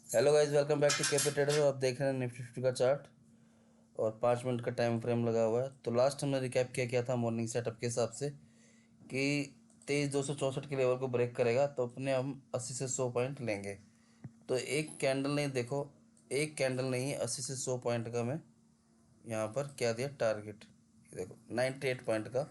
Hello guys, welcome back to KP Trader. आप देख रहे हैं निफ्टी 50 का चार्ट और 5 मिनट का टाइम फ्रेम लगा हुआ है। तो लास्ट हमने रिकैप किया था मॉर्निंग सेटअप के हिसाब से कि 23,264 के लेवल को ब्रेक करेगा तो अपने हम 80 से 100 पॉइंट लेंगे। तो एक कैंडल नहीं, देखो एक कैंडल नहीं, 80 से 100 पॉइंट का मैं यहाँ पर क्या दिया टारगेट। ये देखो 98 पॉइंट का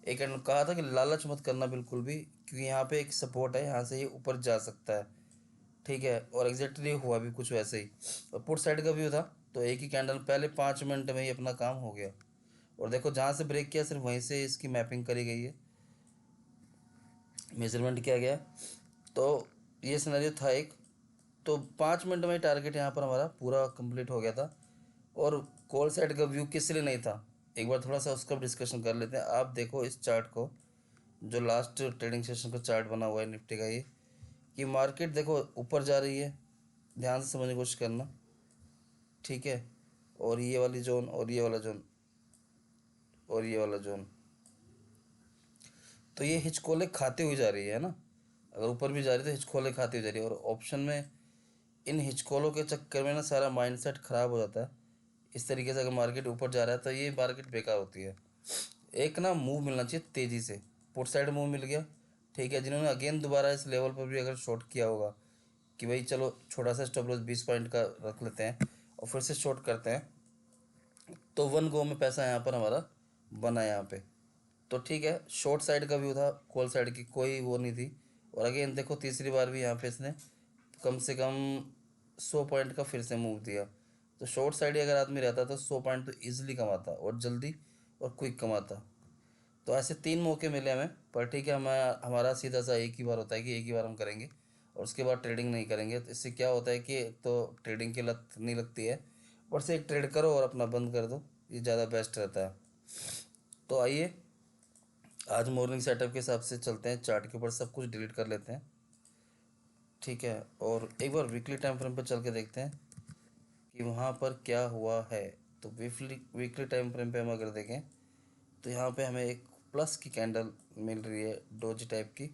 एक कैंडल। कहा था कि लालच मत करना बिल्कुल भी, क्योंकि यहाँ पे एक सपोर्ट है, यहाँ से ये ऊपर जा सकता है। ठीक है, और एग्जैक्टली हुआ भी कुछ वैसे ही। और पुट साइड का व्यू था, तो एक ही कैंडल पहले 5 मिनट में ही अपना काम हो गया। और देखो जहाँ से ब्रेक किया सिर्फ वहीं से इसकी मैपिंग करी गई है, मेजरमेंट किया गया। तो ये सिनेरियो था एक। तो 5 मिनट में टारगेट यहाँ पर हमारा पूरा कंप्लीट हो गया था। और कॉल साइड का व्यू किस लिए नहीं था, एक बार थोड़ा सा उसका भी डिस्कशन कर लेते हैं। आप देखो इस चार्ट को, जो लास्ट ट्रेडिंग सेशन का चार्ट बना हुआ है निफ्टी का, ये कि मार्केट देखो ऊपर जा रही है। ध्यान से समझने की कोशिश करना, ठीक है। और ये वाली जोन और ये वाला जोन और ये वाला जोन, तो ये हिचकोले खाते हुए जा रही है ना। अगर ऊपर भी जा रही है तो हिचकोले खाते हुए जा रही है। और ऑप्शन में इन हिचकोलों के चक्कर में ना सारा माइंडसेट खराब हो जाता है। इस तरीके से अगर मार्केट ऊपर जा रहा है तो ये मार्केट बेकार होती है। एक ना मूव मिलना चाहिए तेज़ी से। पुट साइड मूव मिल गया, ठीक है। जिन्होंने अगेन दोबारा इस लेवल पर भी अगर शॉर्ट किया होगा कि भाई चलो छोटा सा स्टॉप लॉस 20 पॉइंट का रख लेते हैं और फिर से शॉर्ट करते हैं, तो वन गो में पैसा यहाँ पर हमारा बना यहाँ पे। तो ठीक है, शॉर्ट साइड का व्यू था, कॉल साइड की कोई वो नहीं थी। और अगेन देखो तीसरी बार भी यहाँ पे इसने कम से कम 100 पॉइंट का फिर से मूव दिया। तो शॉर्ट साइड अगर आदमी रहता तो 100 पॉइंट तो ईजिली कमाता और जल्दी और क्विक कमाता। तो ऐसे 3 मौके मिले हमें, पर ठीक है, हमें हमारा सीधा सा एक ही बार होता है कि एक ही बार हम करेंगे और उसके बाद ट्रेडिंग नहीं करेंगे। तो इससे क्या होता है कि एक तो ट्रेडिंग की लत नहीं लगती है, और से एक ट्रेड करो और अपना बंद कर दो, ये ज़्यादा बेस्ट रहता है। तो आइए आज मॉर्निंग सेटअप के हिसाब से चलते हैं, चार्ट के ऊपर सब कुछ डिलीट कर लेते हैं, ठीक है। और एक बार वीकली टाइम फ्रेम पर चल के देखते हैं कि वहाँ पर क्या हुआ है। तो वीकली वीकली टाइम फ्रेम पे हम अगर देखें तो यहाँ पे हमें एक प्लस की कैंडल मिल रही है, डोजी टाइप की।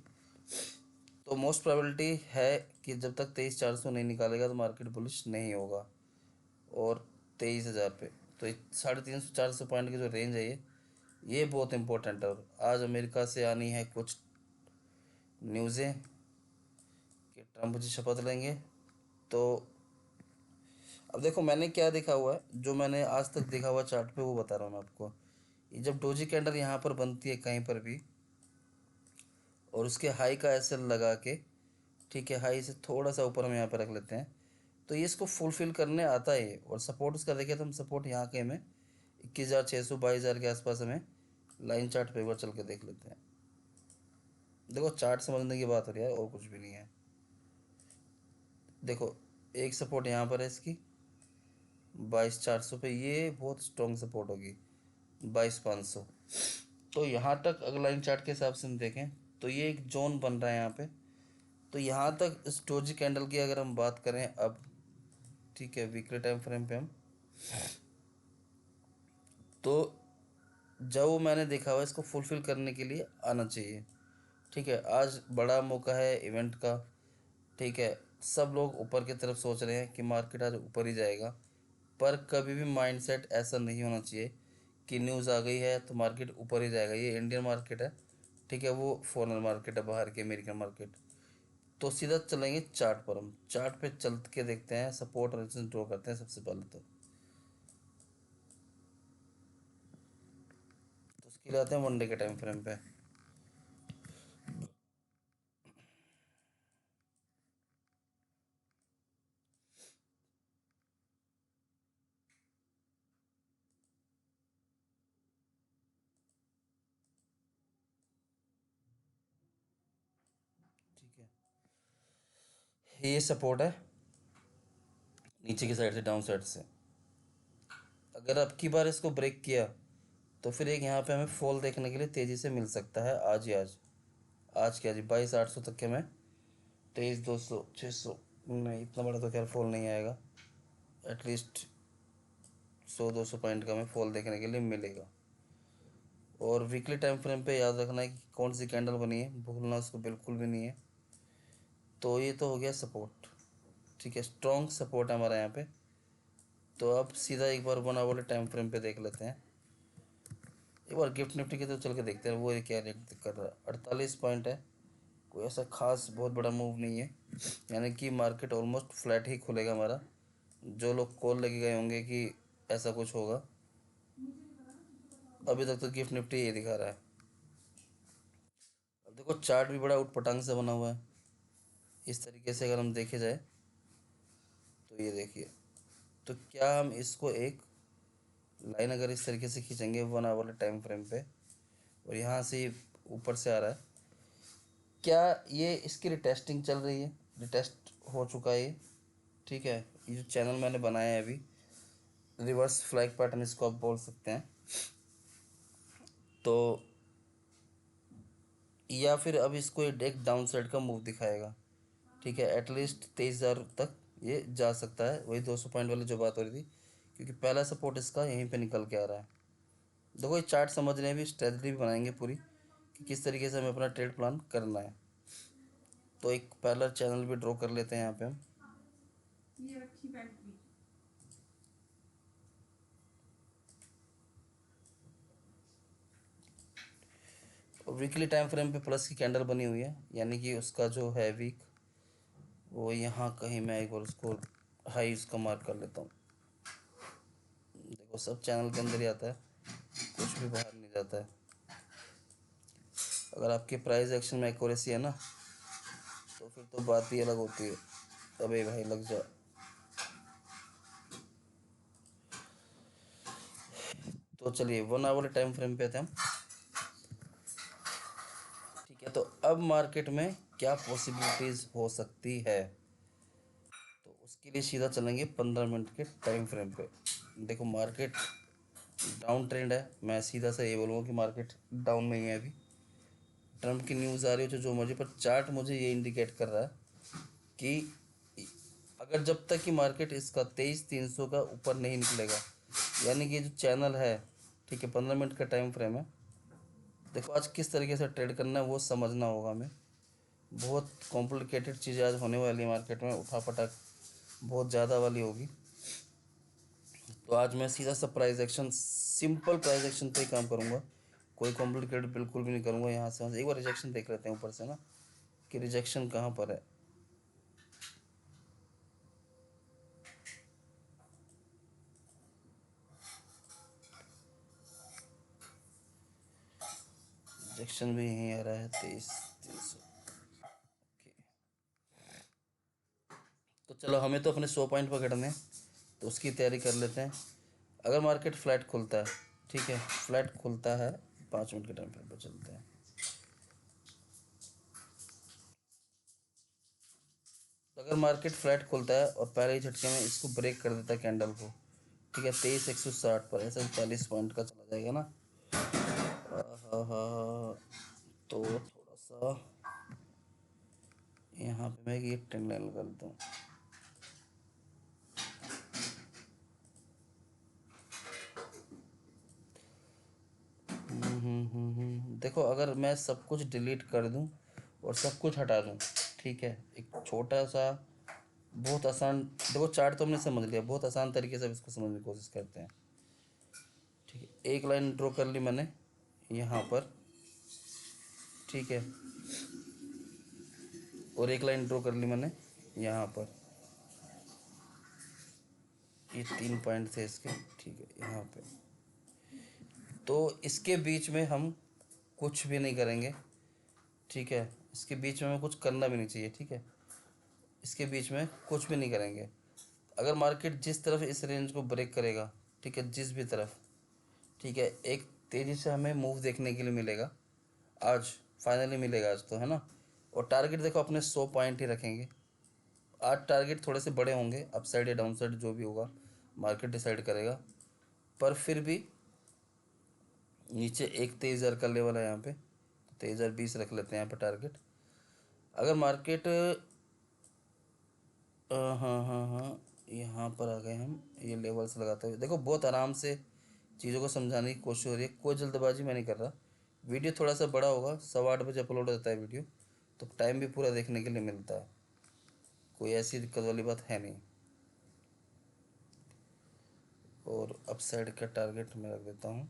तो मोस्ट प्रोबेबिलिटी है कि जब तक 23,400 नहीं निकालेगा तो मार्केट बुलिश नहीं होगा। और 23,000 पे तो 350 400 पॉइंट की जो रेंज है ये बहुत इंपॉर्टेंट है। और आज अमेरिका से आनी है कुछ न्यूज़ें कि ट्रंप जी शपथ लेंगे। तो अब देखो मैंने क्या देखा हुआ है, जो मैंने आज तक देखा हुआ चार्ट पे वो बता रहा हूँ मैं आपको। ये जब डोजी कैंडल यहाँ पर बनती है कहीं पर भी और उसके हाई का एसएल लगा के, ठीक है, हाई से थोड़ा सा ऊपर हम यहाँ पर रख लेते हैं, तो ये इसको फुलफिल करने आता है। और सपोर्ट उसका देखें तो हम सपोर्ट यहाँ के हमें 21,600 22,000 के आसपास हमें लाइन चार्ट पे एक बार चल के देख लेते हैं। देखो चार्ट समझने की बात हो रही है और कुछ भी नहीं है। देखो एक सपोर्ट यहाँ पर है इसकी 22,400 पे, ये बहुत स्ट्रॉन्ग सपोर्ट होगी 22,500। तो यहाँ तक अगर लाइन चार्ट के हिसाब से हम देखें तो ये एक जोन बन रहा है यहाँ पे। तो यहाँ तक इस डोजी कैंडल की अगर हम बात करें अब, ठीक है, वीकली टाइम फ्रेम पे हम, तो जो मैंने देखा हुआ इसको फुलफिल करने के लिए आना चाहिए। ठीक है, आज बड़ा मौका है इवेंट का, ठीक है। सब लोग ऊपर की तरफ सोच रहे हैं कि मार्केट आज ऊपर ही जाएगा, पर कभी भी माइंडसेट ऐसा नहीं होना चाहिए कि न्यूज़ आ गई है तो मार्केट ऊपर ही जाएगा। ये इंडियन मार्केट है, ठीक है, वो फॉरेन मार्केट है, बाहर की अमेरिकन मार्केट। तो सीधा चलेंगे चार्ट पर, हम चार्ट पे चल के देखते हैं, सपोर्ट और रेजिस्टेंस ड्रॉ करते हैं सबसे पहले। तो उसके लिए आते हैं वनडे के टाइम फ्रेम पे। ठीक है, ये सपोर्ट है नीचे की साइड से, डाउन साइड से। अगर अब की बार इसको ब्रेक किया तो फिर एक यहाँ पे हमें फॉल देखने के लिए तेज़ी से मिल सकता है आज ही। आज क्या जी, 22,800 तक के में, 23,200 600, नहीं इतना बड़ा तो खैर फॉल नहीं आएगा। एटलीस्ट 100 200 पॉइंट का हमें फॉल देखने के लिए मिलेगा। और वीकली टाइम फ्रेम पे याद रखना है कि कौन सी कैंडल बनी है, भूलना उसको बिल्कुल भी नहीं है। तो ये तो हो गया सपोर्ट। ठीक है, स्ट्रॉन्ग सपोर्ट है हमारा यहाँ पे। तो अब सीधा एक बार 1 आवर वाले टाइम फ्रेम पे देख लेते हैं। एक बार गिफ्ट निफ्टी की तो चल के देखते हैं वो ये क्या रेट कर रहा है। 48 पॉइंट है, कोई ऐसा खास बहुत बड़ा मूव नहीं है, यानी कि मार्केट ऑलमोस्ट फ्लैट ही खुलेगा हमारा। जो लोग कॉल लेके गए होंगे कि ऐसा कुछ होगा, अभी तक तो गिफ्ट निफ्टी ये दिखा रहा है। अब देखो चार्ट भी बड़ा उटपटांग से बना हुआ है। इस तरीके से अगर हम देखे जाए तो ये देखिए, तो क्या हम इसको एक लाइन अगर इस तरीके से खींचेंगे 1 आवर वाले टाइम फ्रेम पे, और यहाँ से ये ऊपर से आ रहा है, क्या ये इसकी रिटेस्टिंग चल रही है? रिटेस्ट हो चुका है ये, ठीक है। ये जो चैनल मैंने बनाया है अभी, रिवर्स फ्लैग पैटर्न इसको आप बोल सकते हैं। तो या फिर अब इसको एक डाउन साइड का मूव दिखाएगा, ठीक है। एटलीस्ट 23,000 तक ये जा सकता है, वही 200 पॉइंट वाली जो बात हो रही थी, क्योंकि पहला सपोर्ट इसका यहीं पे निकल के आ रहा है। देखो ये चार्ट समझने भी स्ट्रेटजी भी बनाएंगे पूरी कि किस तरीके से हमें अपना ट्रेड प्लान करना है। तो एक पैरेलल चैनल भी ड्रॉ कर लेते हैं यहाँ पे हम। ये रखी बैग भी। और वीकली टाइम फ्रेम पे प्लस की कैंडल बनी हुई है, यानी कि उसका जो है वीक वो यहाँ कहीं, मैं एक बार उसको हाई उसका मार्क कर लेता हूँ। देखो सब चैनल के अंदर ही आता है, कुछ भी बाहर नहीं जाता है। अगर आपके प्राइस एक्शन में एक्यूरेसी है ना, तो फिर तो बात ही अलग होती है। अबे भाई लग जा। तो चलिए 1 आवर टाइम फ्रेम पे थे हम, ठीक है। तो अब मार्केट में क्या पॉसिबिलिटीज़ हो सकती है, तो उसके लिए सीधा चलेंगे 15 मिनट के टाइम फ्रेम पे। देखो मार्केट डाउन ट्रेंड है, मैं सीधा सा ये बोलूँगा कि मार्केट डाउन में ही है अभी। ट्रम्प की न्यूज़ आ रही हो जो मर्जी, पर चार्ट मुझे ये इंडिकेट कर रहा है कि अगर जब तक कि मार्केट इसका 23,300 का ऊपर नहीं निकलेगा, यानी कि जो चैनल है, ठीक है, 15 मिनट का टाइम फ्रेम है। देखो आज किस तरीके से ट्रेड करना है वो समझना होगा हमें। बहुत कॉम्प्लिकेटेड चीज़ें आज होने वाली है मार्केट में, उठापटक बहुत ज़्यादा वाली होगी। तो आज मैं सीधा सा price action, simple price action पे ही काम करूँगा, कोई कॉम्प्लिकेटेड बिल्कुल भी नहीं करूँगा। यहाँ से एक बार रिजेक्शन देख लेते हैं ऊपर से ना, कि रिजेक्शन कहाँ पर है। रिजेक्शन भी यहीं आ रहा है 23,300। ओके, तो चलो हमें तो अपने 100 पॉइंट पकड़ने हैं, तो उसकी तैयारी कर लेते हैं। अगर मार्केट फ्लैट खुलता है, ठीक है, फ्लैट खुलता है, 5 मिनट के टाइम फ्रेम पर चलते हैं। तो अगर मार्केट फ्लैट खुलता है और पहले ही झटके में इसको ब्रेक कर देता है कैंडल को, ठीक है, 23,160 पर, ऐसा 40 पॉइंट का चला जाएगा ना। हाँ हाँ, तो थोड़ा सा यहाँ पे मैं ये ट्रेंड लाइन लगा देता हूँ। देखो अगर मैं सब कुछ डिलीट कर दूँ और सब कुछ हटा दूँ, ठीक है, एक छोटा सा बहुत आसान, देखो चार्ट तो हमने समझ लिया, बहुत आसान तरीके से अब इसको समझने की कोशिश करते हैं। ठीक है, एक लाइन ड्रॉ कर ली मैंने यहाँ पर, ठीक है, और एक लाइन ड्रॉ कर ली मैंने यहाँ पर। ये 3 पॉइंट थे इसके, ठीक है, यहाँ पे। तो इसके बीच में हम कुछ भी नहीं करेंगे, ठीक है, इसके बीच में हमें कुछ करना भी नहीं चाहिए, ठीक है, इसके बीच में कुछ भी नहीं करेंगे। अगर मार्केट जिस तरफ इस रेंज को ब्रेक करेगा, ठीक है, जिस भी तरफ, ठीक है, एक तेज़ी से हमें मूव देखने के लिए मिलेगा आज, फाइनली मिलेगा आज, तो है ना। और टारगेट देखो अपने 100 पॉइंट ही रखेंगे। आज टारगेट थोड़े से बड़े होंगे, अप साइड या डाउन साइड जो भी होगा मार्केट डिसाइड करेगा, पर फिर भी नीचे एक 23,000 का लेवल है यहाँ पे, 23,020 रख लेते हैं यहाँ पे टारगेट। अगर मार्केट हाँ हाँ हाँ, यहाँ पर आ गए हम, ये लेवल्स लगाते हुए देखो बहुत आराम से चीज़ों को समझाने की कोशिश हो रही है, कोई जल्दबाजी मैं नहीं कर रहा। वीडियो थोड़ा सा बड़ा होगा, 8:15 बजे अपलोड होता है वीडियो, तो टाइम भी पूरा देखने के लिए मिलता है। कोई ऐसी दिक्कत वाली बात है नहीं। और अपसाइड का टारगेट मैं रख देता हूँ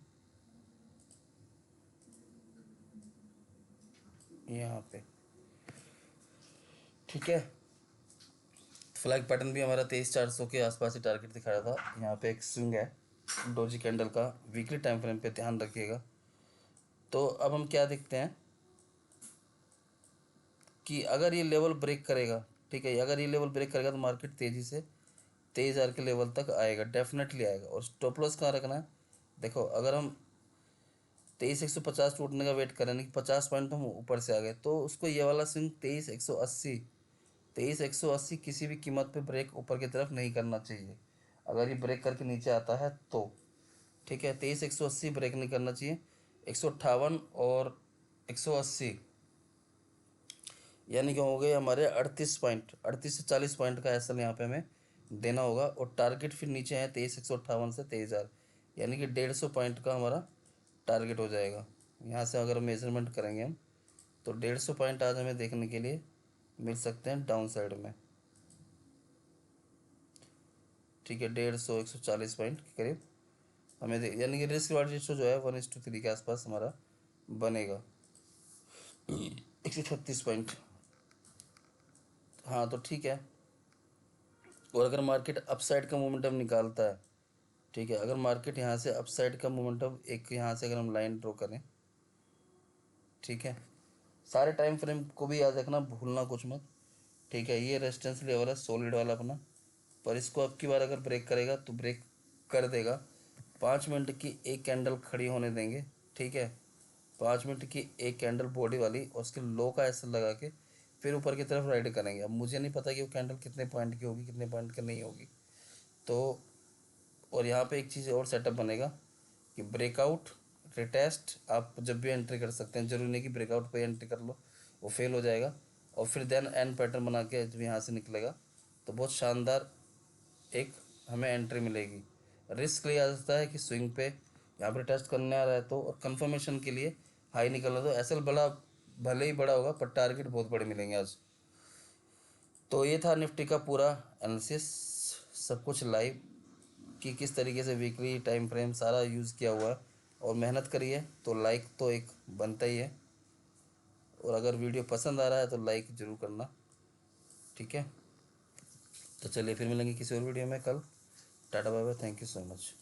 यहाँ पे, ठीक है। फ्लैग पैटर्न भी हमारा 23,400 के आसपास ही टारगेट दिखा रहा था। यहाँ पे एक स्विंग है डोजी कैंडल का, वीकली टाइम फ्रेम पे ध्यान रखिएगा। तो अब हम क्या देखते हैं कि अगर ये लेवल ब्रेक करेगा, ठीक है, अगर ये लेवल ब्रेक करेगा तो मार्केट तेज़ी से 23,000 के लेवल तक आएगा, डेफिनेटली आएगा। और स्टॉप लॉस कहाँ रखना है, देखो अगर हम 23,150 टूटने का वेट करें, कि 50 पॉइंट हम ऊपर से आ गए, तो उसको ये वाला स्विंग 23,180 किसी भी कीमत पे ब्रेक ऊपर की तरफ नहीं करना चाहिए। अगर ये ब्रेक करके नीचे आता है तो, ठीक है, 23,180 ब्रेक नहीं करना चाहिए। 158 और 180 यानी कि हो गए हमारे 38 पॉइंट, 38 से 40 पॉइंट का एसल यहाँ पे हमें देना होगा। और टारगेट फिर नीचे है 23,158 से 23,000, यानी कि 150 पॉइंट का हमारा टारगेट हो जाएगा। यहाँ से अगर मेजरमेंट करेंगे हम तो 150 पॉइंट आज हमें देखने के लिए मिल सकते हैं डाउन साइड में, ठीक है। 150 140 पॉइंट के करीब हमें यानी कि रिस्क वाली रेशो जो है 1:3 के आसपास हमारा बनेगा। 136 पॉइंट, हाँ तो ठीक है। और अगर मार्केट अपसाइड का मोमेंटम निकालता है, ठीक है, अगर मार्केट यहाँ से अपसाइड का मोमेंटम, एक यहाँ से अगर हम लाइन ड्रॉ करें, ठीक है, सारे टाइम फ्रेम को भी याद रखना, भूलना कुछ मत, ठीक है। ये रेजिस्टेंस लेवल है सॉलिड वाला अपना, पर इसको अब की बार अगर ब्रेक करेगा तो ब्रेक कर देगा। 5 मिनट की एक कैंडल खड़ी होने देंगे, ठीक है, 5 मिनट की एक कैंडल बॉडी वाली, और उसके लो का ऐसा लगा के फिर ऊपर की तरफ राइड करेंगे। अब मुझे नहीं पता कि वो कैंडल कितने पॉइंट की होगी, कितने पॉइंट की नहीं होगी। तो और यहाँ पे एक चीज़ और सेटअप बनेगा कि ब्रेकआउट रिटेस्ट आप जब भी एंट्री कर सकते हैं, जरूरी नहीं कि ब्रेकआउट पे एंट्री कर लो, वो फेल हो जाएगा। और फिर देन एंड पैटर्न बना के जब यहाँ से निकलेगा तो बहुत शानदार एक हमें एंट्री मिलेगी। रिस्क लिया जा सकता है कि स्विंग पे यहाँ पर टेस्ट करने आ रहा है तो, और कंफर्मेशन के लिए हाई निकल रहा, तो एसएल बड़ा भले ही बड़ा होगा पर टारगेट बहुत बड़े मिलेंगे आज। तो ये था निफ्टी का पूरा एनालिसिस, सब कुछ लाइव, कि किस तरीके से वीकली टाइम फ्रेम सारा यूज़ किया हुआ है। और मेहनत करिए तो लाइक तो एक बनता ही है। और अगर वीडियो पसंद आ रहा है तो लाइक ज़रूर करना, ठीक है। तो चलिए फिर मिलेंगे किसी और वीडियो में कल। Tata bye bye, thank you so much.